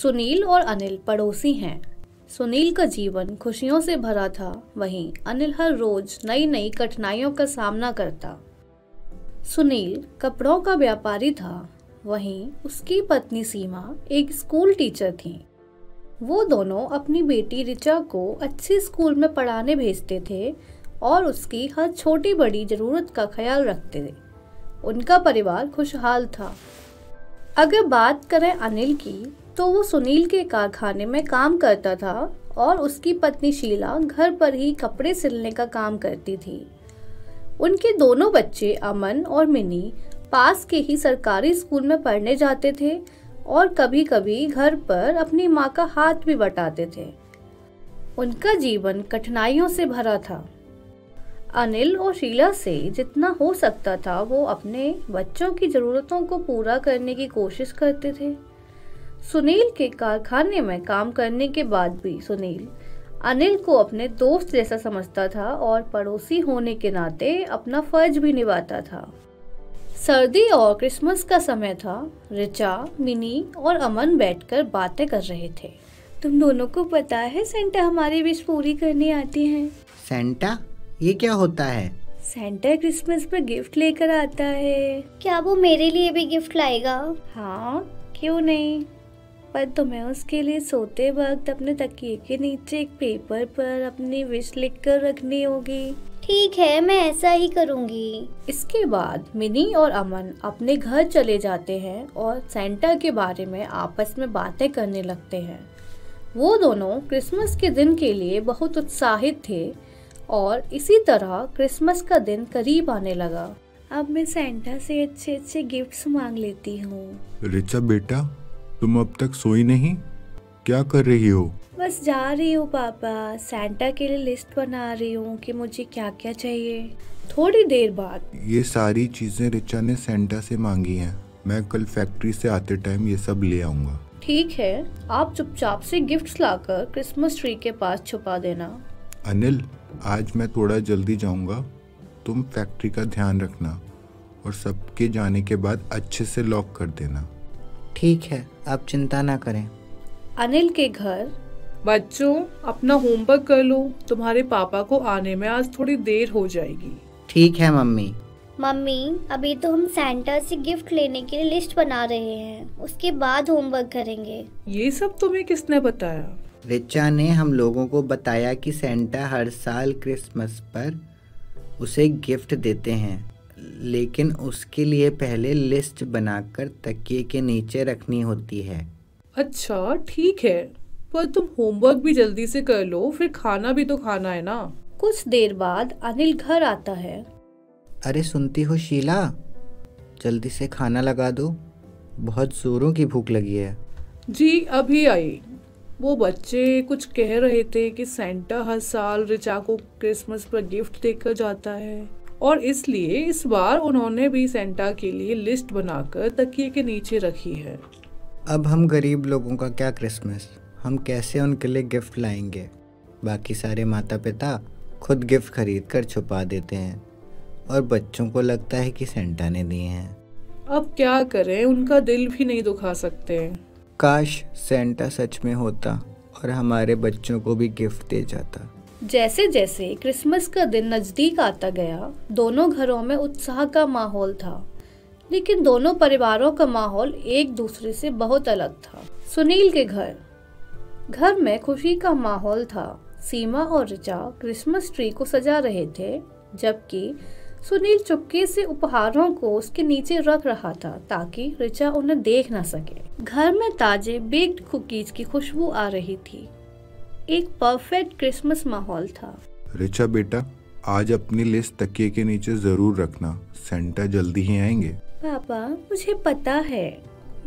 सुनील और अनिल पड़ोसी हैं। सुनील का जीवन खुशियों से भरा था, वहीं अनिल हर रोज नई नई कठिनाइयों का सामना करता। सुनील कपड़ों का व्यापारी था, वहीं उसकी पत्नी सीमा एक स्कूल टीचर थी। वो दोनों अपनी बेटी ऋचा को अच्छे स्कूल में पढ़ाने भेजते थे और उसकी हर छोटी बड़ी जरूरत का ख्याल रखते थे। उनका परिवार खुशहाल था। अगर बात करें अनिल की, तो वो सुनील के कारखाने में काम करता था और उसकी पत्नी शीला घर पर ही कपड़े सिलने का काम करती थी। उनके दोनों बच्चे अमन और मिनी पास के ही सरकारी स्कूल में पढ़ने जाते थे और कभी कभी घर पर अपनी माँ का हाथ भी बटाते थे। उनका जीवन कठिनाइयों से भरा था। अनिल और शीला से जितना हो सकता था वो अपने बच्चों की जरूरतों को पूरा करने की कोशिश करते थे। सुनील के कारखाने में काम करने के बाद भी सुनील अनिल को अपने दोस्त जैसा समझता था और पड़ोसी होने के नाते अपना फर्ज भी निभाता था। सर्दी और क्रिसमस का समय था। ऋचा, मिनी और अमन बैठकर बातें कर रहे थे। तुम दोनों को पता है सेंटा हमारी विश पूरी करने आती हैं। सेंटा? ये क्या होता है? सेंटा क्रिसमस पर गिफ्ट लेकर आता है। क्या वो मेरे लिए भी गिफ्ट लाएगा? हाँ, क्यों नहीं, पर तुम्हें उसके लिए सोते वक्त अपने तकिए के नीचे एक पेपर पर अपनी विश लिखकर रखनी होगी। ठीक है, मैं ऐसा ही करूँगी। इसके बाद मिनी और अमन अपने घर चले जाते हैं और सेंटा के बारे में आपस में बातें करने लगते हैं। वो दोनों क्रिसमस के दिन के लिए बहुत उत्साहित थे और इसी तरह क्रिसमस का दिन करीब आने लगा। अब मैं सेंटा से अच्छे अच्छे गिफ्ट्स मांग लेती हूँ। रिचा बेटा, तुम अब तक सोई नहीं? क्या कर रही हो? बस जा रही हूँ पापा, सेंटा के लिए लिस्ट बना रही हूँ कि मुझे क्या क्या चाहिए। थोड़ी देर बाद ये सारी चीजें रिचा ने सेंटा से मांगी हैं। मैं कल फैक्ट्री से आते टाइम ये सब ले आऊंगा। ठीक है, आप चुपचाप से गिफ्ट्स लाकर क्रिसमस ट्री के पास छुपा देना। अनिल, आज मैं थोड़ा जल्दी जाऊंगा, तुम फैक्ट्री का ध्यान रखना और सबके जाने के बाद अच्छे से लॉक कर देना। ठीक है, आप चिंता ना करें। अनिल के घर। बच्चों, अपना होमवर्क कर लो, तुम्हारे पापा को आने में आज थोड़ी देर हो जाएगी। ठीक है मम्मी। मम्मी, अभी तो हम सेंटा से गिफ्ट लेने के लिए लिस्ट बना रहे हैं, उसके बाद होमवर्क करेंगे। ये सब तुम्हें किसने बताया? रिचा ने हम लोगों को बताया कि सेंटा हर साल क्रिसमस पर उसे गिफ्ट देते हैं, लेकिन उसके लिए पहले लिस्ट बनाकर तकिए के नीचे रखनी होती है। अच्छा ठीक है, पर तुम होमवर्क भी जल्दी से कर लो, फिर खाना भी तो खाना है ना। कुछ देर बाद अनिल घर आता है। अरे सुनती हो शीला, जल्दी से खाना लगा दो, बहुत जोरों की भूख लगी है। जी अभी आई। वो बच्चे कुछ कह रहे थे कि सेंटा हर साल रिचा को क्रिसमस पर गिफ्ट देकर जाता है और इसलिए इस बार उन्होंने भी सेंटा के लिए लिस्ट बनाकर तकिए के नीचे रखी है। अब हम गरीब लोगों का क्या क्रिसमस, हम कैसे उनके लिए गिफ्ट लाएंगे? बाकी सारे माता पिता खुद गिफ्ट खरीद कर छुपा देते हैं और बच्चों को लगता है कि सेंटा ने दिए हैं। अब क्या करें, उनका दिल भी नहीं दुखा सकते। काश सेंटा सच में होता और हमारे बच्चों को भी गिफ्ट दे जाता। जैसे जैसे क्रिसमस का दिन नजदीक आता गया, दोनों घरों में उत्साह का माहौल था, लेकिन दोनों परिवारों का माहौल एक दूसरे से बहुत अलग था। सुनील के घर में खुशी का माहौल था। सीमा और ऋचा क्रिसमस ट्री को सजा रहे थे, जबकि सुनील चुपके से उपहारों को उसके नीचे रख रहा था ताकि ऋचा उन्हें देख न सके। घर में ताजे बेक्ड कुकीज की खुशबू आ रही थी। एक परफेक्ट क्रिसमस माहौल था। रिचा बेटा, आज अपनी लिस्ट तकिए के नीचे जरूर रखना, सेंटा जल्दी ही आएंगे। पापा, मुझे पता है,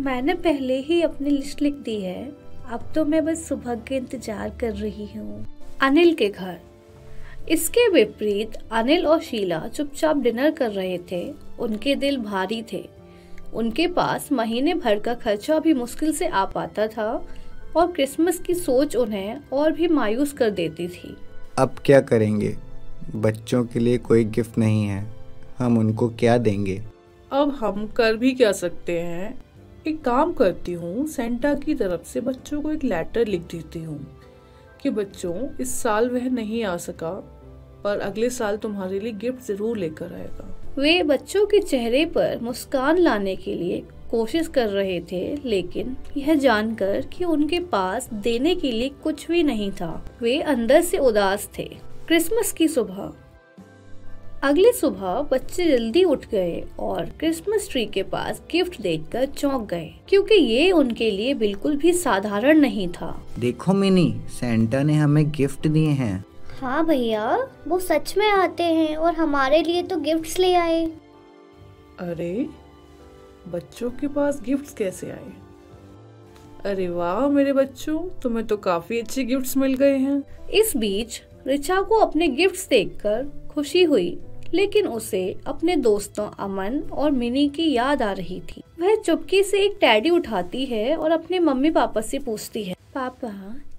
मैंने पहले ही अपनी लिस्ट लिख दी है, अब तो मैं बस सुबह के इंतजार कर रही हूँ। अनिल के घर। इसके विपरीत अनिल और शीला चुपचाप डिनर कर रहे थे। उनके दिल भारी थे। उनके पास महीने भर का खर्चा भी मुश्किल से आ पाता था और क्रिसमस की सोच उन्हें और भी मायूस कर देती थी। अब क्या करेंगे? बच्चों के लिए कोई गिफ्ट नहीं है, हम उनको क्या देंगे? अब हम कर भी क्या सकते हैं? एक काम करती हूँ, सेंटा की तरफ से बच्चों को एक लेटर लिख देती हूँ कि बच्चों, इस साल वह नहीं आ सका पर अगले साल तुम्हारे लिए गिफ्ट जरूर लेकर आएगा। वे बच्चों के चेहरे पर मुस्कान लाने के लिए कोशिश कर रहे थे, लेकिन यह जानकर कि उनके पास देने के लिए कुछ भी नहीं था, वे अंदर से उदास थे। क्रिसमस की सुबह। अगली सुबह बच्चे जल्दी उठ गए और क्रिसमस ट्री के पास गिफ्ट देखकर चौंक गए, क्योंकि ये उनके लिए बिल्कुल भी साधारण नहीं था। देखो मिनी, सेंटा ने हमें गिफ्ट दिए हैं। हाँ भैया, वो सच में आते हैं और हमारे लिए तो गिफ्ट्स ले आए। अरे, बच्चों के पास गिफ्ट्स कैसे आए? अरे वाह मेरे बच्चों, तुम्हें तो काफी अच्छे गिफ्ट्स मिल गए हैं। इस बीच रिचा को अपने गिफ्ट्स देखकर खुशी हुई, लेकिन उसे अपने दोस्तों अमन और मिनी की याद आ रही थी। वह चुपके से एक टैडी उठाती है और अपने मम्मी पापा से पूछती है, पापा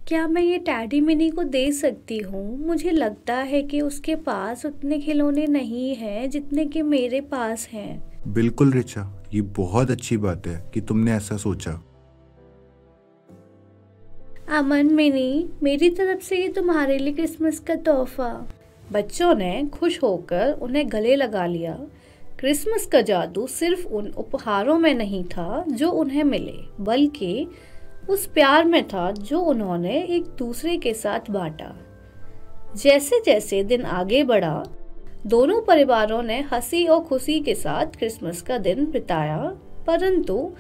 क्या मैं ये टैडी मिनी को दे सकती हूँ? मुझे लगता है कि उसके पास उतने खिलौने नहीं हैं जितने कि मेरे पास हैं। बिल्कुल रिचा, ये बहुत अच्छी बात है कि तुमने ऐसा सोचा। अमन, मिनी, मेरी तरफ से ये तुम्हारे लिए क्रिसमस का तोहफा। बच्चों ने खुश होकर उन्हें गले लगा लिया। क्रिसमस का जादू सिर्फ उन उपहारों में नहीं था जो उन्हें मिले, बल्कि उस प्यार में था जो उन्होंने एक दूसरे के साथ बांटा। जैसे जैसे दिन आगे बढ़ा, दोनों परिवारों ने हंसी और खुशी के साथ क्रिसमस का दिन बिताया, परंतु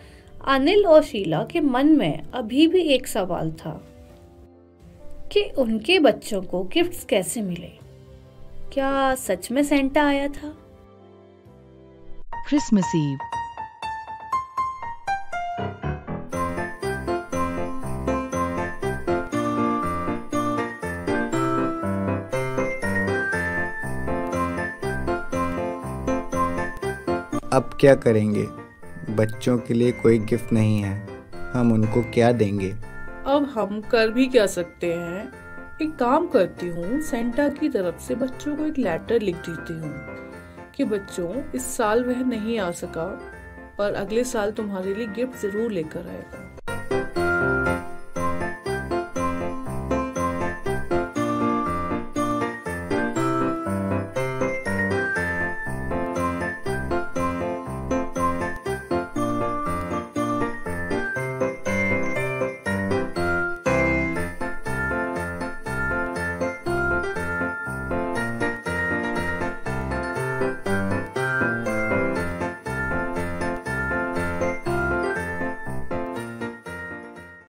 अनिल और शीला के मन में अभी भी एक सवाल था कि उनके बच्चों को गिफ्ट्स कैसे मिले। क्या सच में सेंटा आया था? Christmas Eve. अब क्या करेंगे? बच्चों के लिए कोई गिफ्ट नहीं है, हम उनको क्या देंगे? अब हम कर भी क्या सकते हैं? एक काम करती हूँ, सेंटा की तरफ से बच्चों को एक लेटर लिख देती हूँ कि बच्चों, इस साल वह नहीं आ सका पर अगले साल तुम्हारे लिए गिफ्ट जरूर लेकर आएगा।